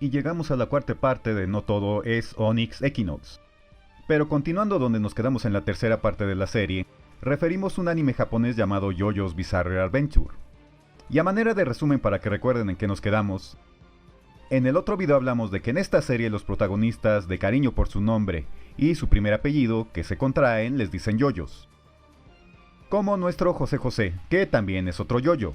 Y llegamos a la cuarta parte de No Todo es Onyx Equinox. Pero continuando donde nos quedamos en la tercera parte de la serie, referimos un anime japonés llamado JoJo's Bizarre Adventure. Y a manera de resumen para que recuerden en qué nos quedamos, en el otro video hablamos de que en esta serie los protagonistas, de cariño por su nombre y su primer apellido, que se contraen, les dicen yoyos. Como nuestro José José, que también es otro yoyo.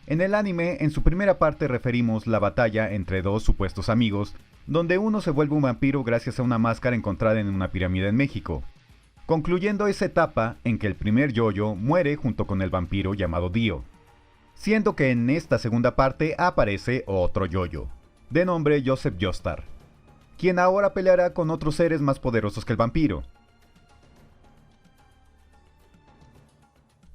En el anime, en su primera parte referimos la batalla entre dos supuestos amigos, donde uno se vuelve un vampiro gracias a una máscara encontrada en una pirámide en México, concluyendo esa etapa en que el primer yoyo muere junto con el vampiro llamado Dio, siendo que en esta segunda parte aparece otro yoyo, de nombre Joseph Joestar, quien ahora peleará con otros seres más poderosos que el vampiro.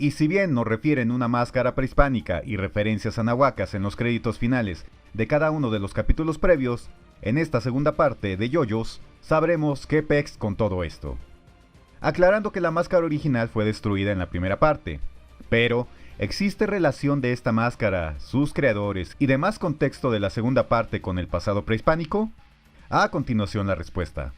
Y si bien nos refieren una máscara prehispánica y referencias anahuacas en los créditos finales de cada uno de los capítulos previos, en esta segunda parte de Yoyos sabremos qué pex con todo esto. Aclarando que la máscara original fue destruida en la primera parte, pero ¿existe relación de esta máscara, sus creadores y demás contexto de la segunda parte con el pasado prehispánico? A continuación la respuesta.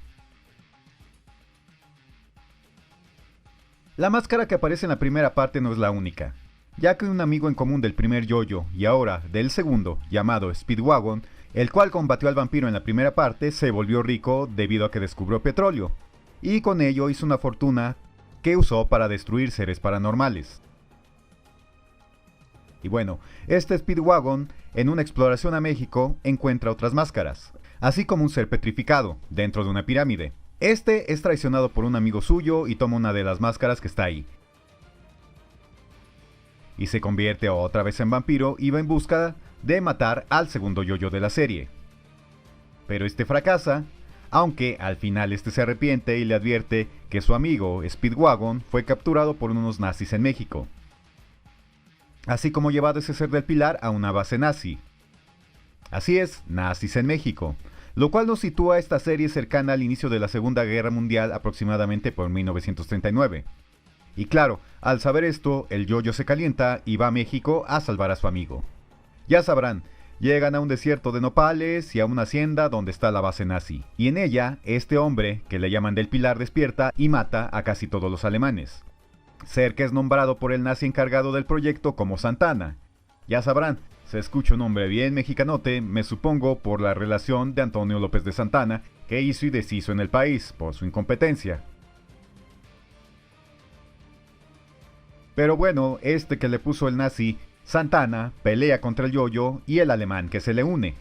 La máscara que aparece en la primera parte no es la única, ya que un amigo en común del primer yoyo y ahora del segundo, llamado Speedwagon, el cual combatió al vampiro en la primera parte, se volvió rico debido a que descubrió petróleo, y con ello hizo una fortuna que usó para destruir seres paranormales. Y bueno, este Speedwagon, en una exploración a México, encuentra otras máscaras, así como un ser petrificado, dentro de una pirámide. Este es traicionado por un amigo suyo y toma una de las máscaras que está ahí. Y se convierte otra vez en vampiro y va en busca de matar al segundo yoyo de la serie. Pero este fracasa, aunque al final este se arrepiente y le advierte que su amigo Speedwagon fue capturado por unos nazis en México, así como llevado ese ser del pilar a una base nazi. Así es, nazis en México, lo cual nos sitúa esta serie cercana al inicio de la Segunda Guerra Mundial aproximadamente por 1939. Y claro, al saber esto, el yoyo se calienta y va a México a salvar a su amigo. Ya sabrán, llegan a un desierto de nopales y a una hacienda donde está la base nazi, y en ella, este hombre, que le llaman del Pilar, despierta y mata a casi todos los alemanes. Ser que es nombrado por el nazi encargado del proyecto como Santana. Ya sabrán, se escucha un nombre bien mexicanote, me supongo por la relación de Antonio López de Santana, que hizo y deshizo en el país, por su incompetencia. Pero bueno, este que le puso el nazi, Santana, pelea contra el yoyo y el alemán que se le une.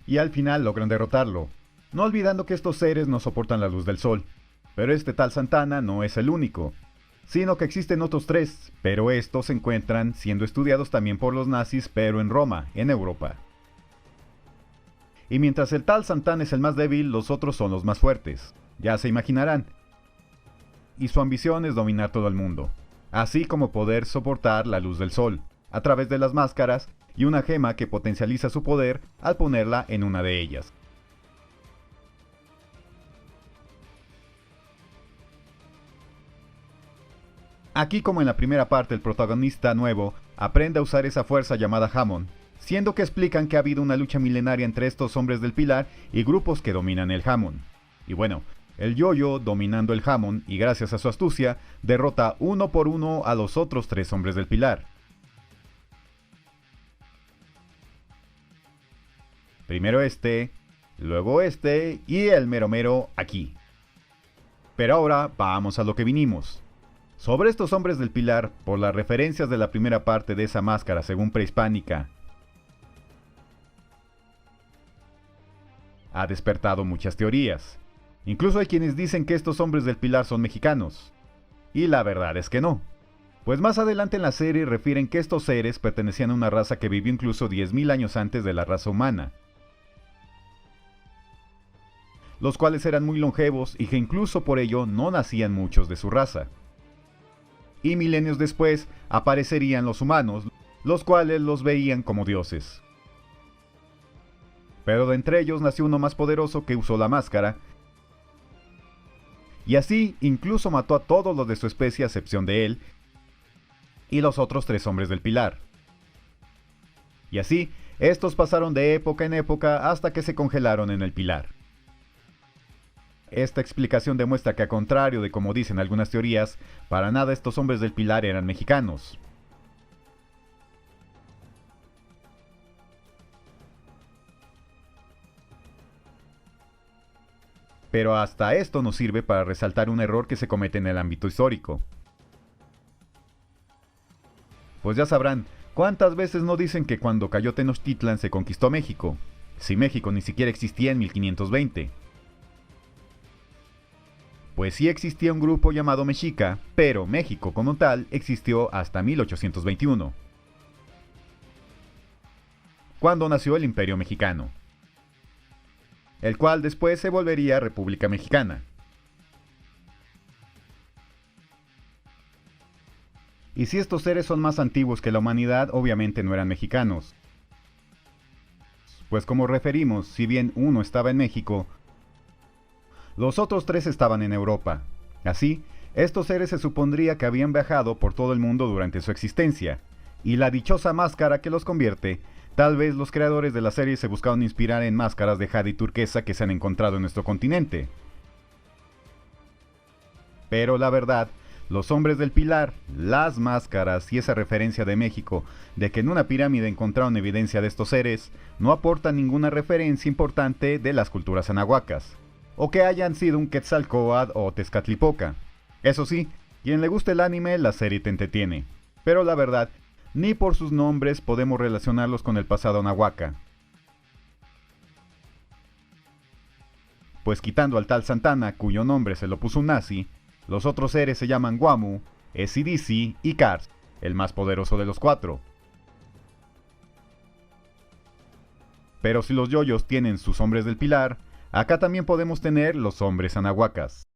Y al final logran derrotarlo, no olvidando que estos seres no soportan la luz del sol. Pero este tal Santana no es el único, sino que existen otros tres, pero estos se encuentran siendo estudiados también por los nazis, pero en Roma, en Europa. Y mientras el tal Santana es el más débil, los otros son los más fuertes, ya se imaginarán. Y su ambición es dominar todo el mundo, así como poder soportar la luz del sol, a través de las máscaras y una gema que potencializa su poder al ponerla en una de ellas. Aquí, como en la primera parte, el protagonista nuevo aprende a usar esa fuerza llamada Hammond, siendo que explican que ha habido una lucha milenaria entre estos hombres del Pilar y grupos que dominan el Hammond. Y bueno, el yoyo, dominando el Hammond y gracias a su astucia, derrota uno por uno a los otros tres hombres del Pilar. Primero este, luego este y el mero mero aquí. Pero ahora vamos a lo que vinimos. Sobre estos hombres del Pilar, por las referencias de la primera parte de esa máscara según prehispánica, ha despertado muchas teorías. Incluso hay quienes dicen que estos hombres del Pilar son mexicanos. Y la verdad es que no. Pues más adelante en la serie refieren que estos seres pertenecían a una raza que vivió incluso 10.000 años antes de la raza humana, los cuales eran muy longevos y que incluso por ello no nacían muchos de su raza. Y milenios después aparecerían los humanos, los cuales los veían como dioses. Pero de entre ellos nació uno más poderoso que usó la máscara, y así incluso mató a todos los de su especie a excepción de él, y los otros 3 hombres del pilar. Y así, estos pasaron de época en época hasta que se congelaron en el pilar. Esta explicación demuestra que, a contrario de como dicen algunas teorías, para nada estos hombres del pilar eran mexicanos. Pero hasta esto nos sirve para resaltar un error que se comete en el ámbito histórico. Pues ya sabrán, ¿cuántas veces no dicen que cuando cayó Tenochtitlan se conquistó México? Si México ni siquiera existía en 1520. Pues sí existía un grupo llamado Mexica, pero México como tal existió hasta 1821, cuando nació el Imperio Mexicano, el cual después se volvería República Mexicana. Y si estos seres son más antiguos que la humanidad, obviamente no eran mexicanos. Pues como referimos, si bien uno estaba en México, los otros 3 estaban en Europa. Así, estos seres se supondría que habían viajado por todo el mundo durante su existencia, y la dichosa máscara que los convierte, tal vez los creadores de la serie se buscaron inspirar en máscaras de jade y turquesa que se han encontrado en nuestro continente. Pero la verdad, los hombres del pilar, las máscaras y esa referencia de México de que en una pirámide encontraron evidencia de estos seres, no aportan ninguna referencia importante de las culturas anahuacas, o que hayan sido un Quetzalcóatl o Tezcatlipoca. Eso sí, quien le guste el anime, la serie te entretiene. Pero la verdad, ni por sus nombres podemos relacionarlos con el pasado nahuaca. Pues quitando al tal Santana, cuyo nombre se lo puso un nazi, los otros seres se llaman Guamu, SDC y Kars, el más poderoso de los 4. Pero si los yoyos tienen sus hombres del pilar, acá también podemos tener los hombres anahuacas.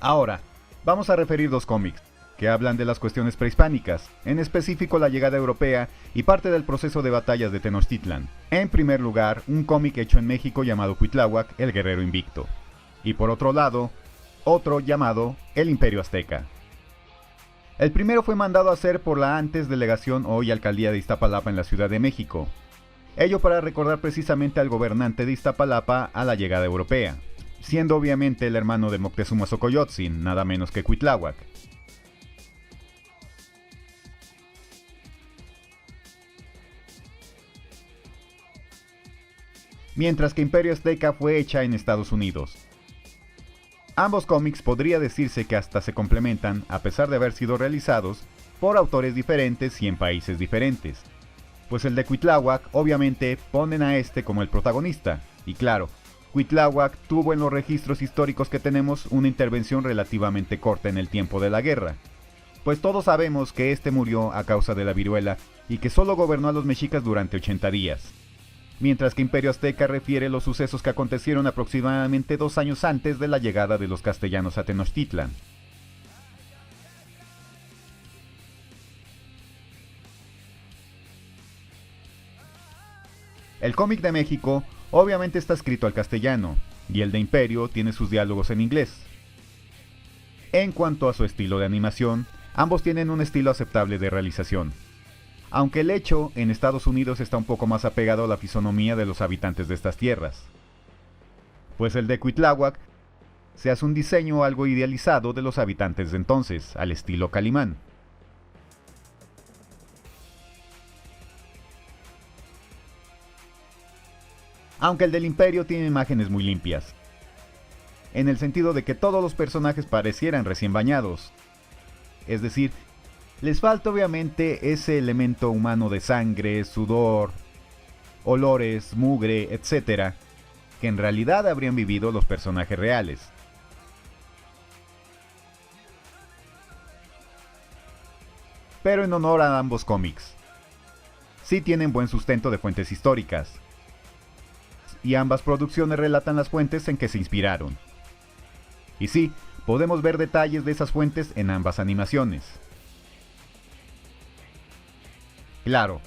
Ahora, vamos a referir 2 cómics, que hablan de las cuestiones prehispánicas, en específico la llegada europea y parte del proceso de batallas de Tenochtitlan. En primer lugar, un cómic hecho en México llamado Cuitláhuac, el Guerrero Invicto. Y por otro lado, otro llamado El Imperio Azteca. El primero fue mandado a hacer por la antes delegación hoy alcaldía de Iztapalapa en la Ciudad de México. Ello para recordar precisamente al gobernante de Iztapalapa a la llegada europea, siendo obviamente el hermano de Moctezuma Xocoyotzin, nada menos que Cuitláhuac. Mientras que Imperio Azteca fue hecha en Estados Unidos. Ambos cómics podría decirse que hasta se complementan, a pesar de haber sido realizados por autores diferentes y en países diferentes. Pues el de Cuitláhuac obviamente ponen a este como el protagonista, y claro, Cuitláhuac tuvo en los registros históricos que tenemos una intervención relativamente corta en el tiempo de la guerra, pues todos sabemos que este murió a causa de la viruela y que solo gobernó a los mexicas durante 80 días, mientras que Imperio Azteca refiere los sucesos que acontecieron aproximadamente 2 años antes de la llegada de los castellanos a Tenochtitlan. El cómic de México obviamente está escrito al castellano, y el de Imperio tiene sus diálogos en inglés. En cuanto a su estilo de animación, ambos tienen un estilo aceptable de realización, aunque el hecho en Estados Unidos está un poco más apegado a la fisonomía de los habitantes de estas tierras. Pues el de Cuitláhuac se hace un diseño algo idealizado de los habitantes de entonces, al estilo Calimán. Aunque el del Imperio tiene imágenes muy limpias, en el sentido de que todos los personajes parecieran recién bañados. Es decir, les falta obviamente ese elemento humano de sangre, sudor, olores, mugre, etc., que en realidad habrían vivido los personajes reales. pero en honor a ambos cómics. Sí tienen buen sustento de fuentes históricas, y ambas producciones relatan las fuentes en que se inspiraron. Y sí, podemos ver detalles de esas fuentes en ambas animaciones. Claro,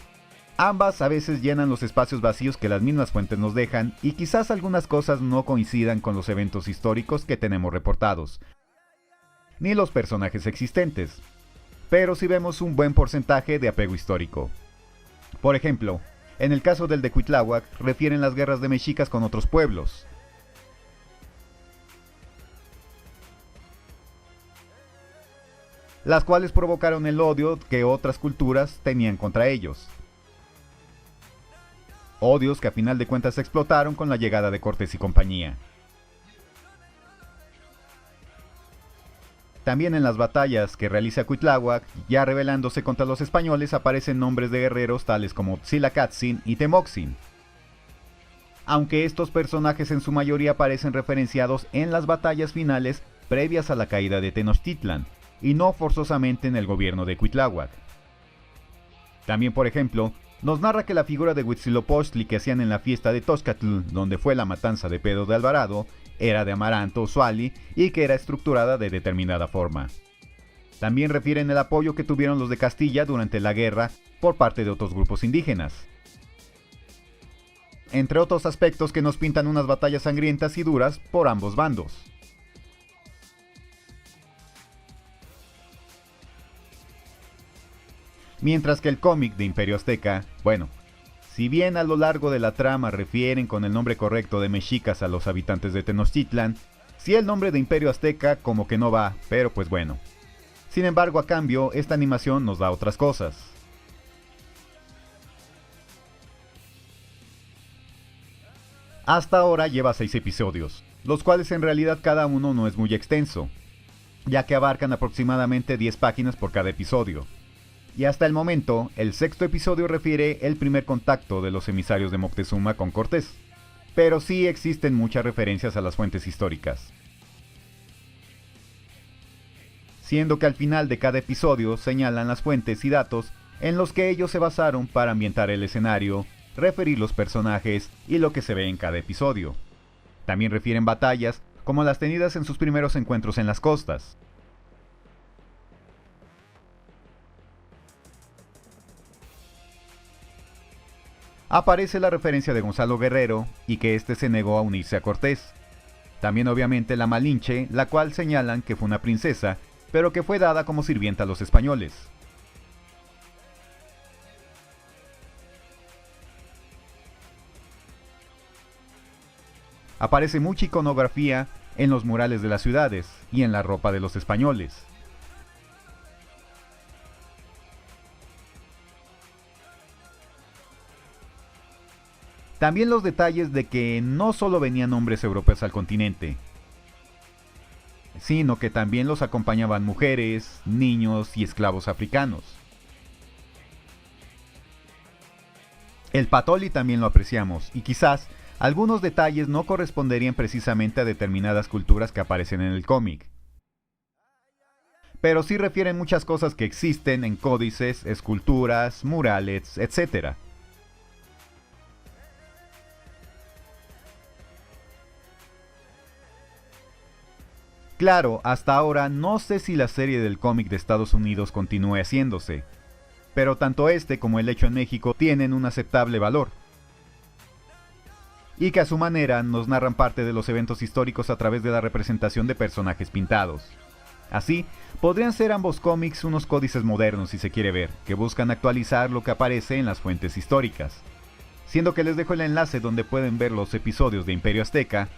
ambas a veces llenan los espacios vacíos que las mismas fuentes nos dejan y quizás algunas cosas no coincidan con los eventos históricos que tenemos reportados, ni los personajes existentes, pero sí vemos un buen porcentaje de apego histórico. Por ejemplo, en el caso del de Cuitláhuac refieren las guerras de mexicas con otros pueblos, las cuales provocaron el odio que otras culturas tenían contra ellos. Odios que a final de cuentas explotaron con la llegada de Cortés y compañía. También en las batallas que realiza Cuitláhuac, ya rebelándose contra los españoles, aparecen nombres de guerreros tales como Tzilacatzin y Temoxin. Aunque estos personajes en su mayoría aparecen referenciados en las batallas finales previas a la caída de Tenochtitlan, y no forzosamente en el gobierno de Cuitláhuac. También, por ejemplo, nos narra que la figura de Huitzilopochtli que hacían en la fiesta de Toxcatl, donde fue la matanza de Pedro de Alvarado, era de Amaranto o Zuali y que era estructurada de determinada forma. También refieren el apoyo que tuvieron los de Castilla durante la guerra por parte de otros grupos indígenas. Entre otros aspectos que nos pintan unas batallas sangrientas y duras por ambos bandos. Mientras que el cómic de Imperio Azteca, bueno, si bien a lo largo de la trama refieren con el nombre correcto de mexicas a los habitantes de Tenochtitlan, sí el nombre de Imperio Azteca como que no va, pero pues bueno. Sin embargo, a cambio, esta animación nos da otras cosas. Hasta ahora lleva 6 episodios, los cuales en realidad cada uno no es muy extenso, ya que abarcan aproximadamente 10 páginas por cada episodio. Y hasta el momento, el 6º episodio refiere el primer contacto de los emisarios de Moctezuma con Cortés, pero sí existen muchas referencias a las fuentes históricas. Siendo que al final de cada episodio señalan las fuentes y datos en los que ellos se basaron para ambientar el escenario, referir los personajes y lo que se ve en cada episodio. También refieren batallas como las tenidas en sus primeros encuentros en las costas. Aparece la referencia de Gonzalo Guerrero y que éste se negó a unirse a Cortés. También obviamente la Malinche, la cual señalan que fue una princesa, pero que fue dada como sirvienta a los españoles. Aparece mucha iconografía en los murales de las ciudades y en la ropa de los españoles. También los detalles de que no solo venían hombres europeos al continente, sino que también los acompañaban mujeres, niños y esclavos africanos. El patoli también lo apreciamos, y quizás algunos detalles no corresponderían precisamente a determinadas culturas que aparecen en el cómic, pero sí refieren muchas cosas que existen en códices, esculturas, murales, etc. Claro, hasta ahora no sé si la serie del cómic de Estados Unidos continúe haciéndose, pero tanto este como el hecho en México tienen un aceptable valor, y que a su manera nos narran parte de los eventos históricos a través de la representación de personajes pintados. Así, podrían ser ambos cómics unos códices modernos si se quiere ver, que buscan actualizar lo que aparece en las fuentes históricas, siendo que les dejo el enlace donde pueden ver los episodios de Imperio Azteca,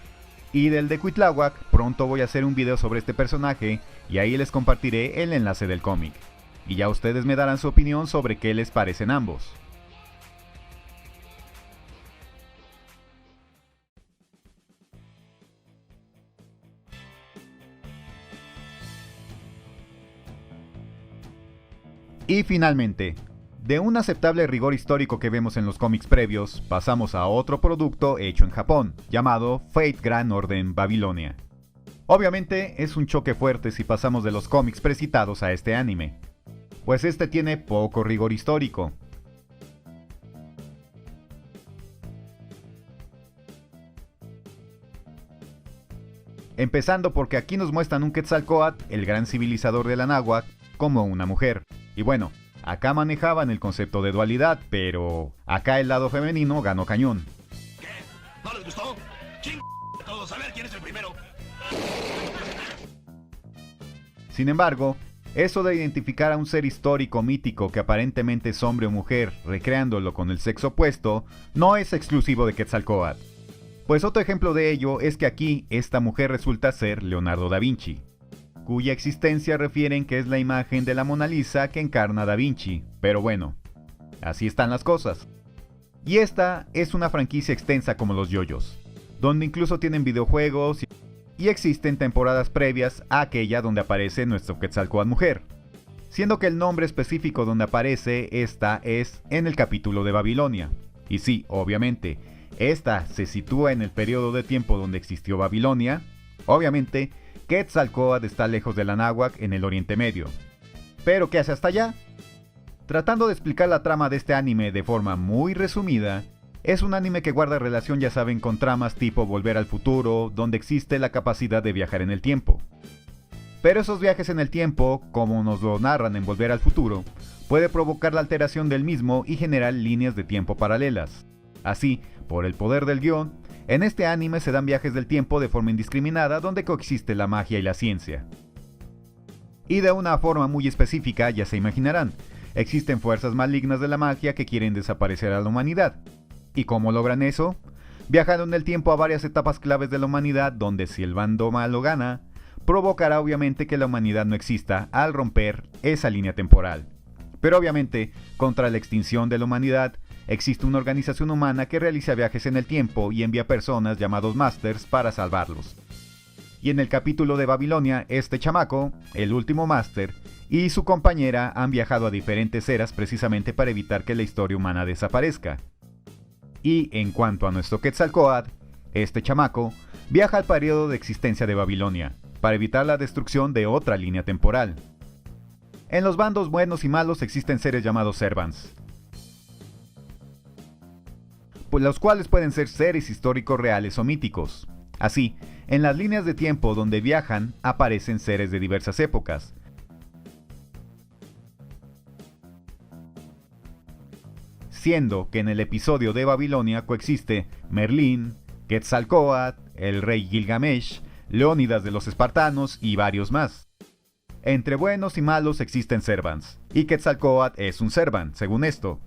y del de Cuitláhuac. Pronto voy a hacer un video sobre este personaje y ahí les compartiré el enlace del cómic. Y ya ustedes me darán su opinión sobre qué les parecen ambos. Y finalmente, de un aceptable rigor histórico que vemos en los cómics previos, pasamos a otro producto hecho en Japón, llamado Fate Grand Orden Babilonia. Obviamente es un choque fuerte si pasamos de los cómics precitados a este anime, pues este tiene poco rigor histórico. Empezando porque aquí nos muestran un Quetzalcóatl, el gran civilizador del Anáhuac, como una mujer. Y bueno, acá manejaban el concepto de dualidad, pero acá el lado femenino ganó cañón. ¿Qué? ¿No les gustó? ¡Ching! Todos a ver quién es el primero. Sin embargo, eso de identificar a un ser histórico mítico que aparentemente es hombre o mujer, recreándolo con el sexo opuesto, no es exclusivo de Quetzalcóatl. Pues otro ejemplo de ello es que aquí esta mujer resulta ser Leonardo da Vinci, cuya existencia refieren que es la imagen de la Mona Lisa que encarna Da Vinci, pero bueno, así están las cosas. Y esta es una franquicia extensa como los yoyos, donde incluso tienen videojuegos y existen temporadas previas a aquella donde aparece nuestro Quetzalcóatl mujer, siendo que el nombre específico donde aparece esta es en el capítulo de Babilonia. Y sí, obviamente, esta se sitúa en el periodo de tiempo donde existió Babilonia. Obviamente, Quetzalcóatl está lejos del Anáhuac en el Oriente Medio. ¿Pero qué hace hasta allá? Tratando de explicar la trama de este anime de forma muy resumida, es un anime que guarda relación, ya saben, con tramas tipo Volver al Futuro, donde existe la capacidad de viajar en el tiempo. Pero esos viajes en el tiempo, como nos lo narran en Volver al Futuro, puede provocar la alteración del mismo y generar líneas de tiempo paralelas. Así, por el poder del guión, en este anime se dan viajes del tiempo de forma indiscriminada donde coexiste la magia y la ciencia. Y de una forma muy específica, ya se imaginarán, existen fuerzas malignas de la magia que quieren desaparecer a la humanidad. ¿Y cómo logran eso? Viajando en el tiempo a varias etapas claves de la humanidad donde si el bando malo gana, provocará obviamente que la humanidad no exista al romper esa línea temporal. Pero obviamente, contra la extinción de la humanidad, existe una organización humana que realiza viajes en el tiempo y envía personas llamados Masters para salvarlos. Y en el capítulo de Babilonia, este chamaco, el último Master, y su compañera han viajado a diferentes eras precisamente para evitar que la historia humana desaparezca. Y en cuanto a nuestro Quetzalcóatl, este chamaco viaja al periodo de existencia de Babilonia, para evitar la destrucción de otra línea temporal. En los bandos buenos y malos existen seres llamados Servants, pues los cuales pueden ser seres históricos reales o míticos. Así, en las líneas de tiempo donde viajan aparecen seres de diversas épocas. Siendo que en el episodio de Babilonia coexiste Merlín, Quetzalcóatl, el rey Gilgamesh, Leónidas de los espartanos y varios más. Entre buenos y malos existen Servants, y Quetzalcóatl es un Servant, según esto.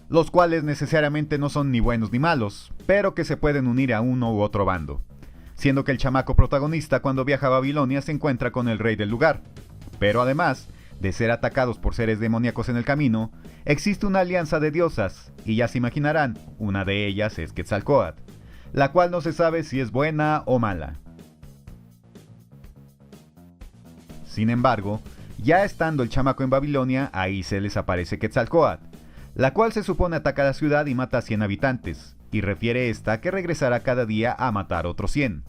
Los cuales necesariamente no son ni buenos ni malos, pero que se pueden unir a uno u otro bando, siendo que el chamaco protagonista cuando viaja a Babilonia se encuentra con el rey del lugar, pero además de ser atacados por seres demoníacos en el camino, existe una alianza de diosas, y ya se imaginarán, una de ellas es Quetzalcóatl, la cual no se sabe si es buena o mala. Sin embargo, ya estando el chamaco en Babilonia, ahí se les aparece Quetzalcóatl, la cual se supone ataca la ciudad y mata a 100 habitantes, y refiere esta que regresará cada día a matar otros 100.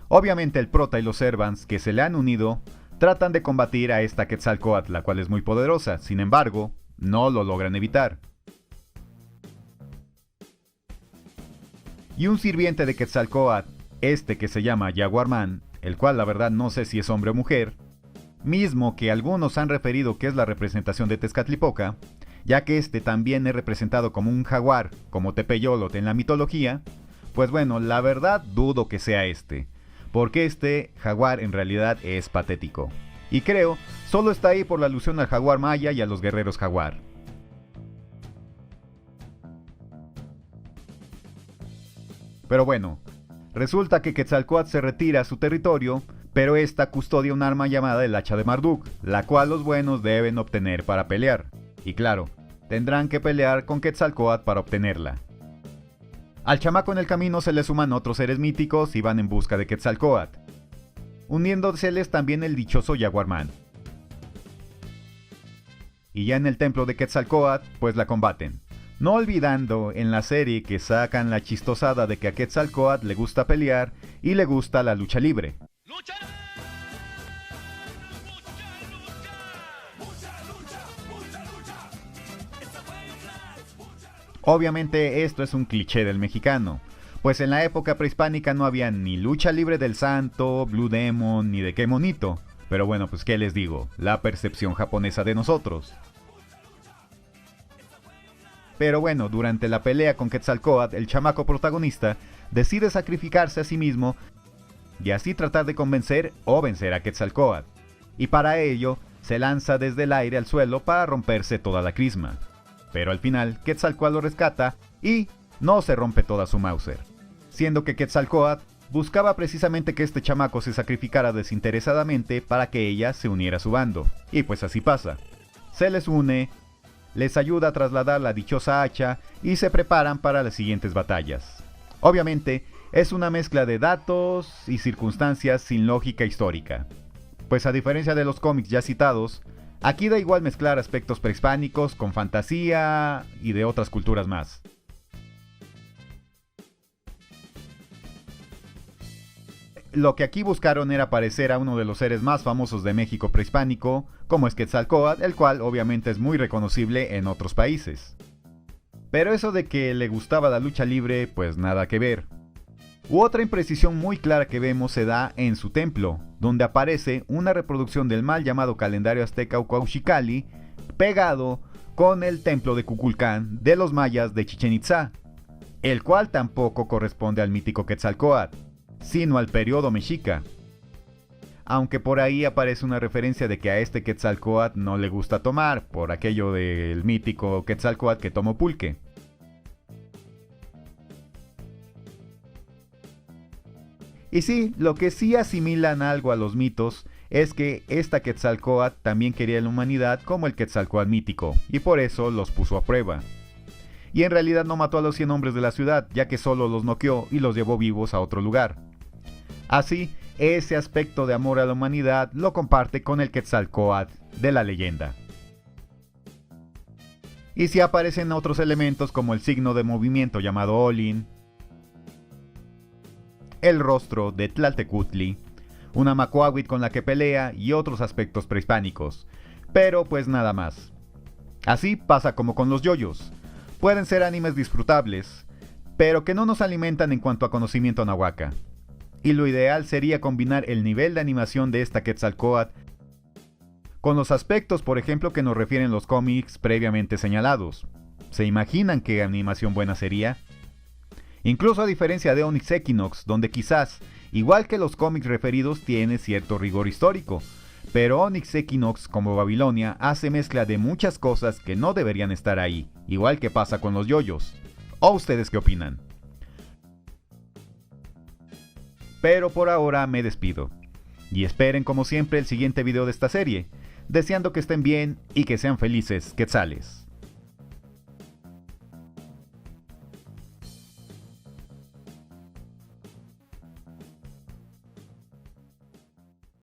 Obviamente el prota y los Servants que se le han unido tratan de combatir a esta Quetzalcóatl, la cual es muy poderosa, sin embargo, no lo logran evitar. Y un sirviente de Quetzalcóatl, este que se llama Jaguarman, el cual la verdad no sé si es hombre o mujer, mismo que algunos han referido que es la representación de Tezcatlipoca, ya que este también es representado como un jaguar, como Tepeyolotl en la mitología, pues bueno, la verdad dudo que sea este, porque este jaguar en realidad es patético, y creo solo está ahí por la alusión al jaguar maya y a los guerreros jaguar. Pero bueno, resulta que Quetzalcóatl se retira a su territorio, pero esta custodia un arma llamada el hacha de Marduk, la cual los buenos deben obtener para pelear. Y claro, tendrán que pelear con Quetzalcóatl para obtenerla. Al chamaco en el camino se le suman otros seres míticos y van en busca de Quetzalcóatl, uniéndoseles también el dichoso Jaguarman. Y ya en el templo de Quetzalcóatl, pues la combaten, No olvidando en la serie que sacan la chistosada de que a Quetzalcóatl le gusta pelear y le gusta la lucha libre. ¡Lucha! Obviamente esto es un cliché del mexicano, pues en la época prehispánica no había ni lucha libre del santo, Blue Demon ni de qué monito. Pero bueno, pues qué les digo, la percepción japonesa de nosotros. Pero bueno, durante la pelea con Quetzalcóatl, el chamaco protagonista decide sacrificarse a sí mismo y así tratar de convencer o vencer a Quetzalcóatl. Y para ello, se lanza desde el aire al suelo para romperse toda la crisma. Pero al final, Quetzalcóatl lo rescata y no se rompe toda su Mauser. Siendo que Quetzalcóatl buscaba precisamente que este chamaco se sacrificara desinteresadamente para que ella se uniera a su bando. Y pues así pasa. Se les une, les ayuda a trasladar la dichosa hacha y se preparan para las siguientes batallas. Obviamente, es una mezcla de datos y circunstancias sin lógica histórica. Pues a diferencia de los cómics ya citados, aquí da igual mezclar aspectos prehispánicos con fantasía y de otras culturas más. Lo que aquí buscaron era parecer a uno de los seres más famosos de México prehispánico, como es Quetzalcóatl, el cual obviamente es muy reconocible en otros países. Pero eso de que le gustaba la lucha libre, pues nada que ver. Otra imprecisión muy clara que vemos se da en su templo, donde aparece una reproducción del mal llamado calendario azteca o Cuauhxicalli, pegado con el templo de Kukulcán de los mayas de Chichén Itzá, el cual tampoco corresponde al mítico Quetzalcóatl, sino al periodo mexica. Aunque por ahí aparece una referencia de que a este Quetzalcóatl no le gusta tomar, por aquello del mítico Quetzalcóatl que tomó pulque. Y sí, lo que sí asimilan algo a los mitos es que esta Quetzalcóatl también quería la humanidad como el Quetzalcóatl mítico, y por eso los puso a prueba. Y en realidad no mató a los 100 hombres de la ciudad, ya que solo los noqueó y los llevó vivos a otro lugar. Así, ese aspecto de amor a la humanidad lo comparte con el Quetzalcóatl de la leyenda. Y sí aparecen otros elementos como el signo de movimiento llamado Olin, el rostro de Tlaltecutli, una macuahuitl con la que pelea y otros aspectos prehispánicos, pero pues nada más. Así pasa como con los yoyos. Pueden ser animes disfrutables, pero que no nos alimentan en cuanto a conocimiento nahuaca. Y lo ideal sería combinar el nivel de animación de esta Quetzalcóatl con los aspectos, por ejemplo, que nos refieren los cómics previamente señalados. ¿Se imaginan qué animación buena sería? Incluso a diferencia de Onyx Equinox, donde quizás, igual que los cómics referidos, tiene cierto rigor histórico, pero Onyx Equinox, como Babilonia, hace mezcla de muchas cosas que no deberían estar ahí, igual que pasa con los yoyos. ¿O ustedes qué opinan? Pero por ahora me despido. Y esperen como siempre el siguiente video de esta serie, deseando que estén bien y que sean felices, quetzales.